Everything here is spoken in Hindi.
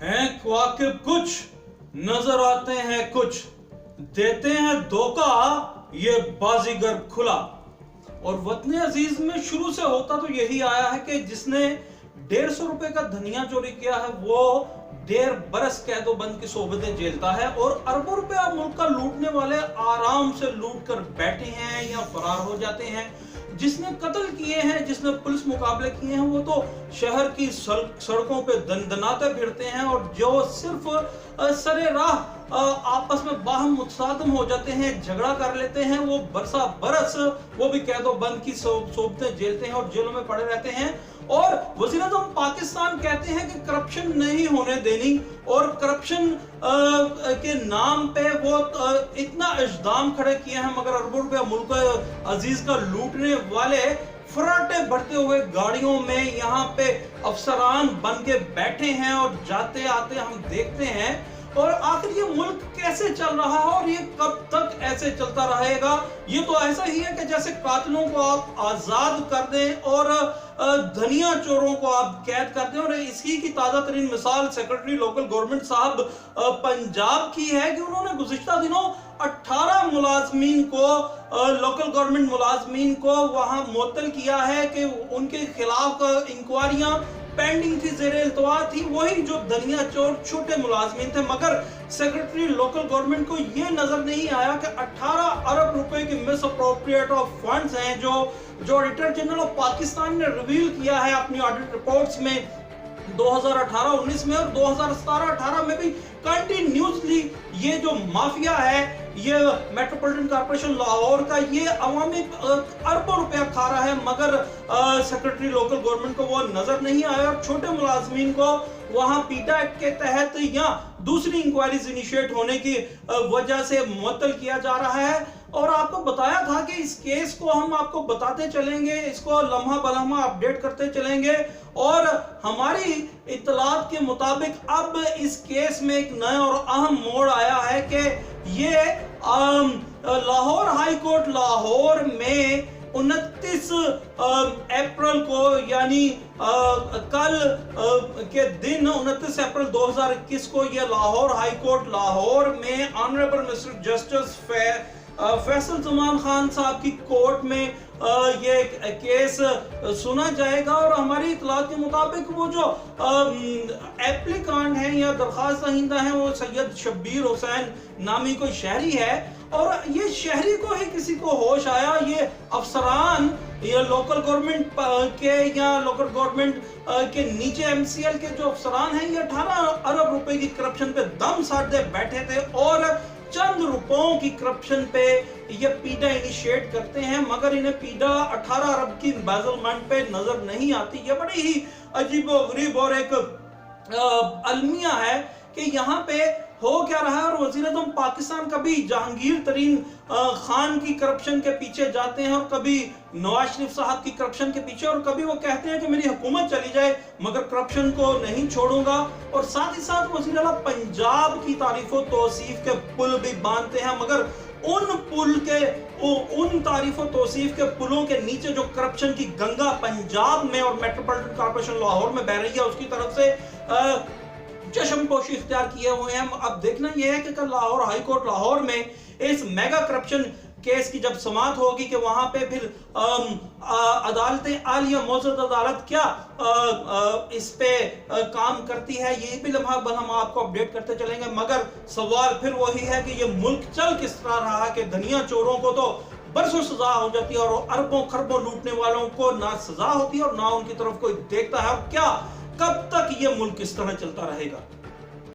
हैं ख्वाकिब कुछ, नजर आते हैं कुछ, देते हैं धोखा ये बाजीगर खुला। और वतन अजीज में शुरू से होता तो यही आया है कि जिसने 150 रुपए का धनिया चोरी किया है वो 1.5 बरस कैदोबंद की सोबतें झेलता है, और अरबों रुपया मुल्क का लूटने वाले आराम से लूट कर बैठे हैं या फरार हो जाते हैं। जिसने कत्ल किए हैं, जिसने पुलिस मुकाबले किए हैं, वो तो शहर की सड़कों पे दनदनाते फिरते हैं, और जो सिर्फ सरे राह आपस में बाहम मुतसादम हो जाते हैं, झगड़ा कर लेते हैं, वो बरसा बरस वो भी कैदोबंद की सोबतें झेलते हैं और जेलों में पड़े रहते हैं। और वज़ीर-ए-आज़म पाकिस्तान कहते हैं कि करप्शन नहीं होने देनी, और करप्शन के नाम पे वो इतना इल्जाम खड़े किए हैं, मगर अरबों रुपया मुल्क अजीज का लूटने वाले फराटे भरते हुए गाड़ियों में यहाँ पे अफसरान बन के बैठे हैं और जाते आते हम देखते हैं। और आखिर ये मुल्क कैसे चल रहा है और ये कब तक ऐसे चलता रहेगा? ये तो ऐसा ही है कि जैसे कातिलों को आप आजाद कर दें और धनिया चोरों को आप कैद कर दें। और इसी की ताजा तरीन मिसाल सेक्रेटरी लोकल गवर्नमेंट साहब पंजाब की है कि उन्होंने गुज़िश्ता दिनों 18 मुलाजमीन को, लोकल गवर्नमेंट मुलाजमीन को वहां मुअत्तल किया है कि उनके खिलाफ इंक्वायरियां पेंडिंग थी, ज़ेरे इल्तवा थी, वही जो धनिया चोर छोटे मुलाजमीन थे। मगर सेक्रेटरी लोकल गवर्नमेंट को यह नजर नहीं आया कि 18 अरब रुपए के मिस अप्रोप्रिएट ऑफ फंड्स हैं जो ऑडिटर जनरल ऑफ पाकिस्तान ने रिवील किया है अपनी ऑडिट रिपोर्ट्स में 2018-19 में, और 2017-18 में भी कंटिन्यूसली ये जो माफिया है, ये मेट्रोपॉलिटन कॉर्पोरेशन लाहौर का, ये अवामी अरबों रुपया खा रहा है, मगर सेक्रेटरी लोकल गवर्नमेंट को वो नजर नहीं आया। और छोटे मुलाजमीन को वहां पीटा एक्ट के तहत या दूसरी इंक्वायरीज इनिशिएट होने की वजह से मुअत्तल किया जा रहा है। और आपको बताया था कि इस केस को हम आपको बताते चलेंगे, इसको लम्हा बलम्हा अपडेट करते चलेंगे। और हमारी इत्तलात के मुताबिक अब इस केस में एक नया और अहम मोड़ आया है कि ये लाहौर हाई कोर्ट लाहौर में 29 अप्रैल को, यानी कल के दिन 29 अप्रैल 2021 को ये लाहौर हाई कोर्ट लाहौर में honourable mister justice Faisal Zaman Khan साहब की कोर्ट में ये केस सुना जाएगा। और हमारी इत्तलात के मुताबिक वो जो एप्लीकांट है या दरखास्त दहिंदा है वो सैयद शब्बीर हुसैन नामी कोई शहरी है। और ये शहरी को ही किसी को होश आया, ये अफसरान या लोकल गवर्नमेंट के या लोकल गवर्नमेंट के नीचे MCL के जो अफसरान हैं, ये 18 अरब रुपए की करप्शन पे दम साधे बैठे थे और चंद रुपयों की करप्शन पे ये पीडा इनिशिएट करते हैं, मगर इन्हें पीडा 18 अरब की एम्बेजलमेंट पे नजर नहीं आती। ये बड़ी ही अजीबोगरीब और एक अलमिया है कि यहाँ पे हो क्या रहा है। और वज़ीर-ए-आज़म पाकिस्तान कभी जहांगीर तरीन खान की करप्शन के पीछे जाते हैं और कभी नवाज शरीफ साहब की करप्शन के पीछे, और कभी वो कहते हैं कि मेरी हुकूमत चली जाए मगर करप्शन को नहीं छोड़ूंगा। और साथ ही साथ वज़ीर-ए-आला पंजाब की तारीफो तौसीफ के पुल भी बांधते हैं, मगर उन तारीफो तौसीफ के पुलों के नीचे जो करप्शन की गंगा पंजाब में और मेट्रोपॉलिटन कॉर्पोरेशन लाहौर में बह रही है, उसकी तरफ से चश्मपोशी इख्तियार किए हुए हैं। अब देखना यह है कि कल लाहौर हाई कोर्ट लाहौर में इस मेगा करप्शन केस की जब समाअत होगी कि वहां पे फिर अदालतें आलिया मौजूद अदालत क्या इस पे काम करती है, ये भी लम्हा बल हम आपको अपडेट करते चलेंगे। मगर सवाल फिर वही है कि ये मुल्क चल किस तरह रहा कि धनिया चोरों को तो बरसों सजा हो जाती है और अरबों खरबों लूटने वालों को ना सजा होती है और ना उनकी तरफ कोई देखता है। और क्या कब तक ये मुल्क इस तरह चलता रहेगा?